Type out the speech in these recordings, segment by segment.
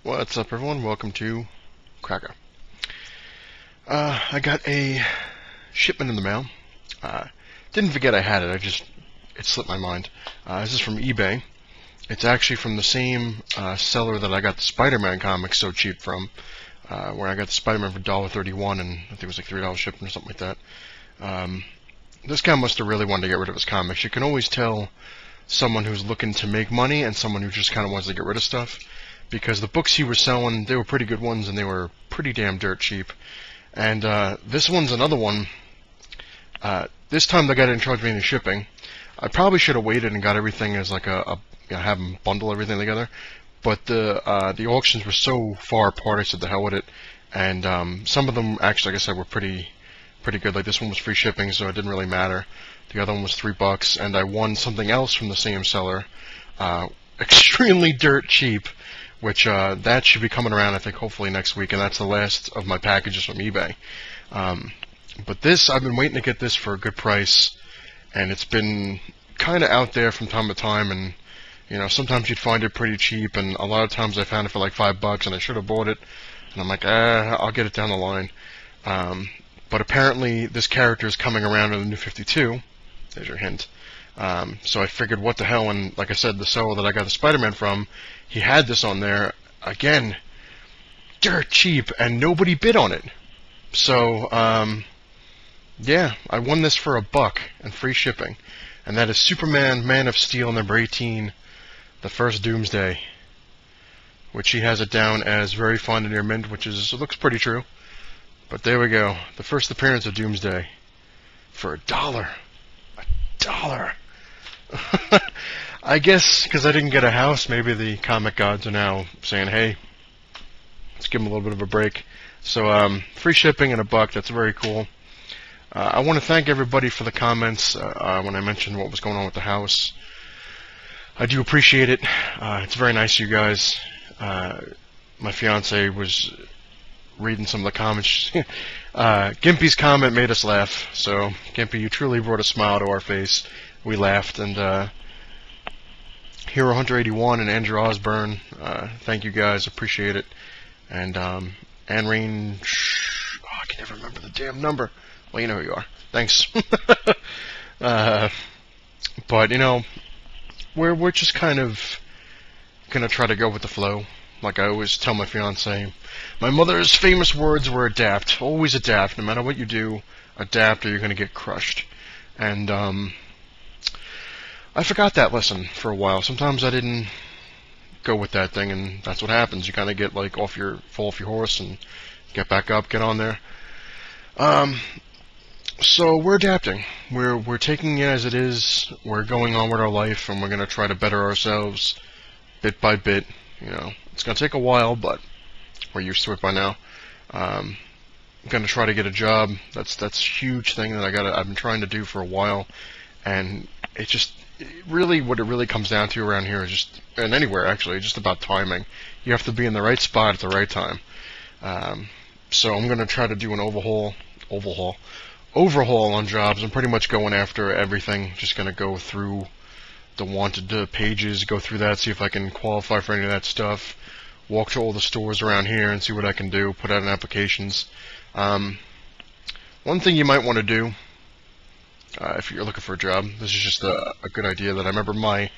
What's up, everyone? Welcome to Cracker. I got a shipment in the mail. Didn't forget I had it. It slipped my mind. This is from eBay. It's actually from the same seller that I got the Spider-Man comics so cheap from, where I got the Spider-Man for $1.31, and I think it was like $3 shipping or something like that. This guy must have really wanted to get rid of his comics. You can always tell someone who's looking to make money and someone who just kind of wants to get rid of stuff, because the books he was selling, they were pretty good ones, and they were pretty damn dirt cheap. And this one's another one. This time the guy didn't charge me any shipping. I probably should have waited and got everything as like have them bundle everything together. But the auctions were so far apart, I said the hell with it. And some of them actually, like I said, were pretty good. Like this one was free shipping, so it didn't really matter. The other one was $3, and I won something else from the same seller, extremely dirt cheap, which that should be coming around, I think, hopefully next week, and that's the last of my packages from eBay. But this, I've been waiting to get this for a good price, and it's been kind of out there from time to time, and you know, sometimes you'd find it pretty cheap, and a lot of times I found it for like $5, and I should have bought it, and I'm like, I'll get it down the line. But apparently this character is coming around in the New 52. There's your hint. So I figured, what the hell, and like I said, the seller that I got the Spider-Man from, he had this on there, again, dirt cheap, and nobody bid on it. So, yeah, I won this for $1 and free shipping. And that is Superman, Man of Steel, number 18, the first Doomsday, which he has it down as very fond and near mint, which is, it looks pretty true. But there we go, the first appearance of Doomsday for $1. $1. I guess because I didn't get a house, maybe the comic gods are now saying, hey, let's give them a little bit of a break. So free shipping and $1, that's very cool. I want to thank everybody for the comments when I mentioned what was going on with the house. I do appreciate it. It's very nice of you guys. My fiance was reading some of the comments. Gimpy's comment made us laugh. So, Gimpy, you truly brought a smile to our face. We laughed. And Hero Hunter 81 and Andrew Osborne, thank you guys. Appreciate it. And Anne Rain, I can never remember the damn number. Well, you know who you are. Thanks. But you know, we're just kind of gonna try to go with the flow. Like I always tell my fiance, my mother's famous words were adapt. Always adapt. No matter what you do, adapt or you're going to get crushed. And I forgot that lesson for a while. Sometimes I didn't go with that thing, and that's what happens. You kind of get like fall off your horse and get back up, get on there. So we're adapting. We're taking it as it is. We're going on with our life, and we're going to try to better ourselves bit by bit. You know, it's going to take a while, but we're used to it by now. I'm going to try to get a job. That's a huge thing that I've been trying to do for a while, and what it really comes down to around here is just, and anywhere actually, just about timing. You have to be in the right spot at the right time. So I'm going to try to do an overhaul on jobs. I'm pretty much going after everything. Just going to go through the wanted pages, go through that, see if I can qualify for any of that stuff, walk to all the stores around here and see what I can do, put out in applications. One thing you might want to do, if you're looking for a job, this is just a good idea that I remember my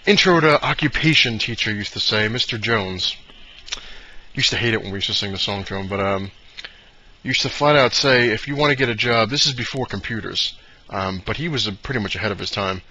intro to occupation teacher used to say, Mr. Jones. Used to hate it when we used to sing the song to him, but used to flat out say, if you want to get a job, this is before computers, but he was pretty much ahead of his time.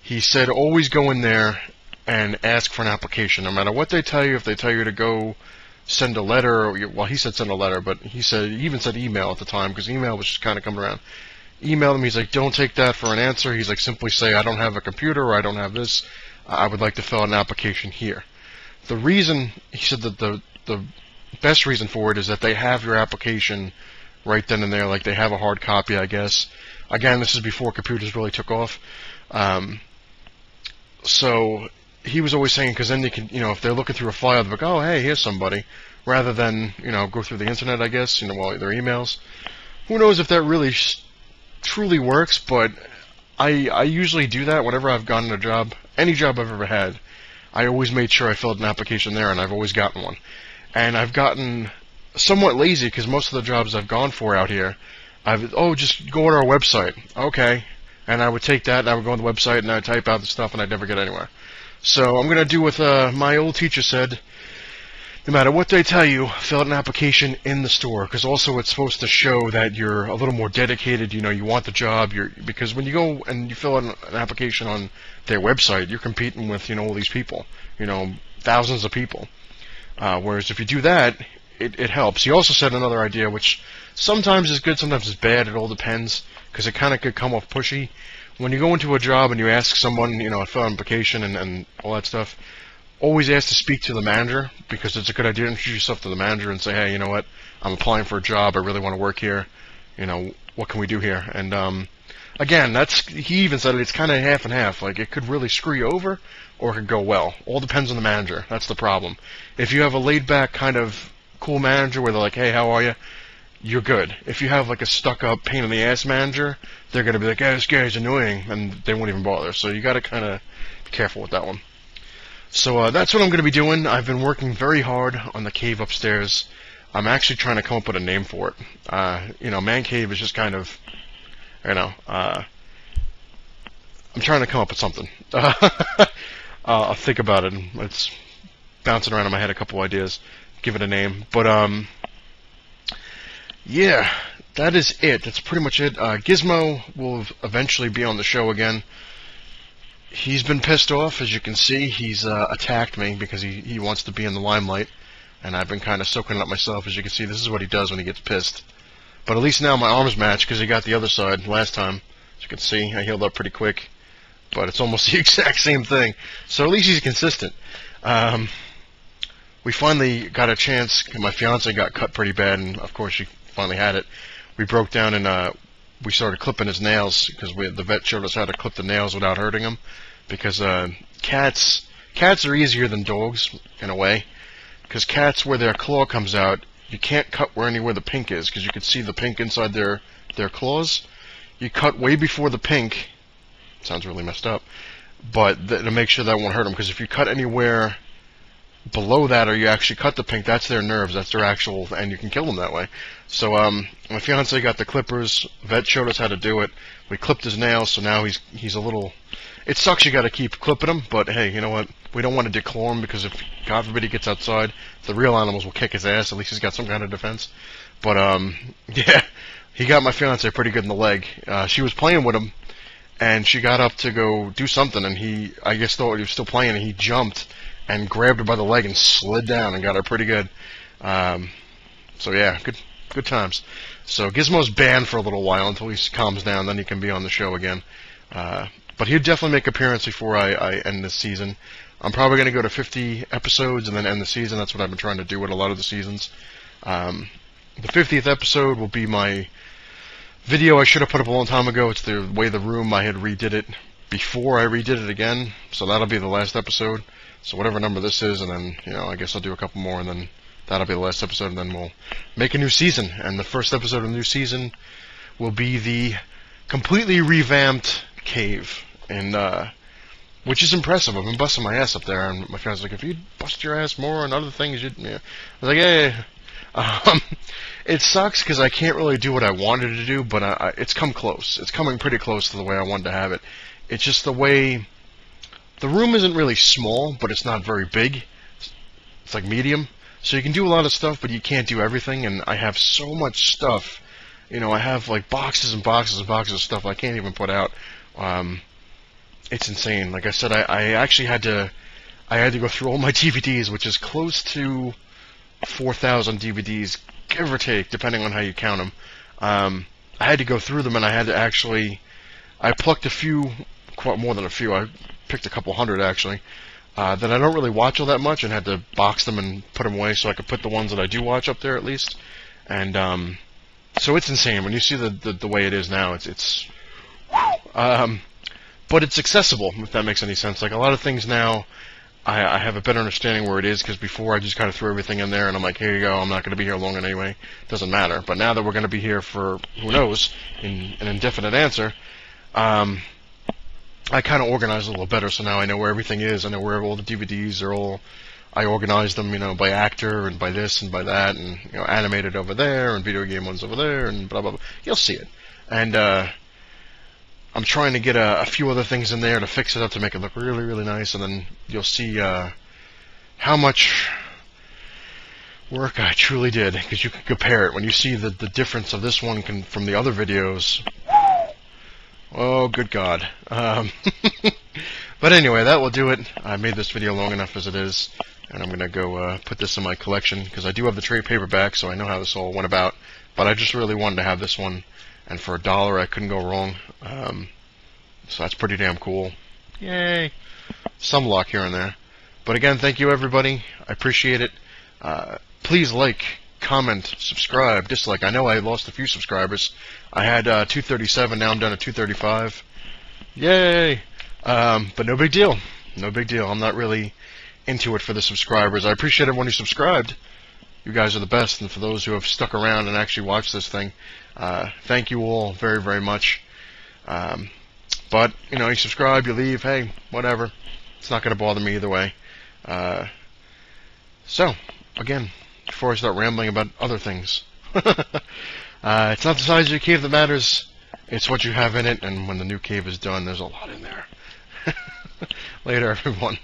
He said, always go in there and ask for an application, no matter what they tell you. If they tell you to go send a letter, well, he said send a letter, but he even said email at the time, because email was just kind of coming around. Email them. He's like, don't take that for an answer. He's like, simply say, I don't have a computer, or I don't have this. I would like to fill out an application here. The reason, he said that the best reason for it is that they have your application right then and there, like they have a hard copy, I guess. Again, this is before computers really took off. So he was always saying, because then they can, you know, if they're looking through a file, they're like, oh, hey, here's somebody, rather than, you know, go through the internet, I guess, you know, well, their emails. Who knows if that really truly works, but I usually do that whenever I've gotten a job, any job I've ever had. I always made sure I filled an application there, and I've always gotten one. And I've gotten somewhat lazy because most of the jobs I've gone for out here, just go to our website. Okay. And I would take that, and I would go on the website, and I would type out the stuff, and I'd never get anywhere. So I'm going to do what my old teacher said. No matter what they tell you, fill out an application in the store, because also it's supposed to show that you're a little more dedicated. You know, you want the job. Because when you go and you fill out an application on their website, you're competing with all these people, thousands of people. Whereas if you do that, it helps. He also said another idea, which sometimes is good, sometimes is bad. It all depends, because it kind of could come off pushy. When you go into a job and you ask someone, to fill out an application and all that stuff, always ask to speak to the manager, because it's a good idea to introduce yourself to the manager and say, hey, you know what, I'm applying for a job, I really want to work here, what can we do here? And again, he even said it's kind of half and half. Like, it could really screw you over, or it could go well. All depends on the manager. That's the problem. If you have a laid-back kind of cool manager where they're like, hey, how are you? You're good. If you have like a stuck-up, pain-in-the-ass manager, they're going to be like, hey, this guy's annoying, and they won't even bother. So you got to kind of be careful with that one. So that's what I'm going to be doing. I've been working very hard on the cave upstairs. I'm actually trying to come up with a name for it. Man cave is just kind of, I'm trying to come up with something. I'll think about it. It's bouncing around in my head, a couple ideas. Give it a name. But, yeah, that is it. That's pretty much it. Gizmo will eventually be on the show again. He's been pissed off, as you can see. He's attacked me because he wants to be in the limelight, and I've been kind of soaking it up myself. As you can see, this is what he does when he gets pissed. But at least now my arm's matched because he got the other side last time. As you can see, I healed up pretty quick, but it's almost the exact same thing. So at least he's consistent. We finally got a chance. My fiance got cut pretty bad, and of course she finally had it. We broke down and we started clipping his nails because the vet showed us how to clip the nails without hurting him. Because cats are easier than dogs in a way. Because cats, where their claw comes out, you can't cut anywhere the pink is, because you can see the pink inside their claws. You cut way before the pink. Sounds really messed up, but to make sure that won't hurt them. Because if you cut anywhere below that, or you actually cut the pink, that's their nerves, that's their actual, and you can kill them that way. So my fiance got the clippers. Vet showed us how to do it. We clipped his nails, so now he's a little. It sucks you got to keep clipping him, but hey, you know what? We don't want to declaw him, because if God forbid he gets outside, the real animals will kick his ass. At least he's got some kind of defense. But yeah, he got my fiance pretty good in the leg. She was playing with him, and she got up to go do something, and I guess thought he was still playing, and he jumped and grabbed her by the leg and slid down and got her pretty good. So yeah, good times. So Gizmo's banned for a little while until he calms down, then he can be on the show again. But he'll definitely make an appearance before I end this season. I'm probably going to go to 50 episodes and then end the season. That's what I've been trying to do with a lot of the seasons. The 50th episode will be my video I should have put up a long time ago. It's the way the room, I had redid it before I redid it again. So that'll be the last episode. So whatever number this is, and then, I guess I'll do a couple more, and then that'll be the last episode, and then we'll make a new season. And the first episode of the new season will be the completely revamped cave. And which is impressive. I've been busting my ass up there, and my friends like, if you'd bust your ass more on other things, you'd. Yeah. I was like, hey. It sucks because I can't really do what I wanted to do, but it's come close. It's coming pretty close to the way I wanted to have it. It's just the way. The room isn't really small, but it's not very big. It's like medium. So you can do a lot of stuff, but you can't do everything, and I have so much stuff. I have like boxes and boxes and boxes of stuff I can't even put out. It's insane. Like I said, I actually had to go through all my DVDs, which is close to 4,000 DVDs, give or take, depending on how you count them. I had to go through them, and I had to actually. I plucked a few, quite more than a few. I picked a couple hundred actually. That I don't really watch all that much, and had to box them and put them away so I could put the ones that I do watch up there at least. And so it's insane when you see the way it is now. It's but it's accessible, if that makes any sense. Like a lot of things now, I have a better understanding where it is, because before I just kind of threw everything in there and I'm like, here you go, I'm not going to be here long anyway. Doesn't matter. But now that we're going to be here for, who knows, in an indefinite answer, I kind of organized a little better, so now I know where everything is. I know where all the DVDs are all. I organized them, by actor and by this and by that, and animated over there and video game ones over there and blah blah blah. You'll see it, and I'm trying to get a few other things in there to fix it up to make it look really really nice, and then you'll see how much work I truly did, because you can compare it when you see the difference of this one from the other videos. Oh, good God. But anyway, that will do it. I made this video long enough as it is, and I'm going to go put this in my collection, because I do have the trade paperback, so I know how this all went about, but I just really wanted to have this one, and for $1 I couldn't go wrong. So that's pretty damn cool. Yay! Some luck here and there. But again, thank you everybody. I appreciate it. Please like, comment, subscribe, dislike. I know I lost a few subscribers. I had 237, now I'm down to 235. Yay! But no big deal. No big deal. I'm not really into it for the subscribers. I appreciate everyone who subscribed. You guys are the best, and for those who have stuck around and actually watched this thing, thank you all very, very much. But, you subscribe, you leave, hey, whatever. It's not going to bother me either way. So, again, before I start rambling about other things, it's not the size of your cave that matters, it's what you have in it, and when the new cave is done, there's a lot in there. Later, everyone.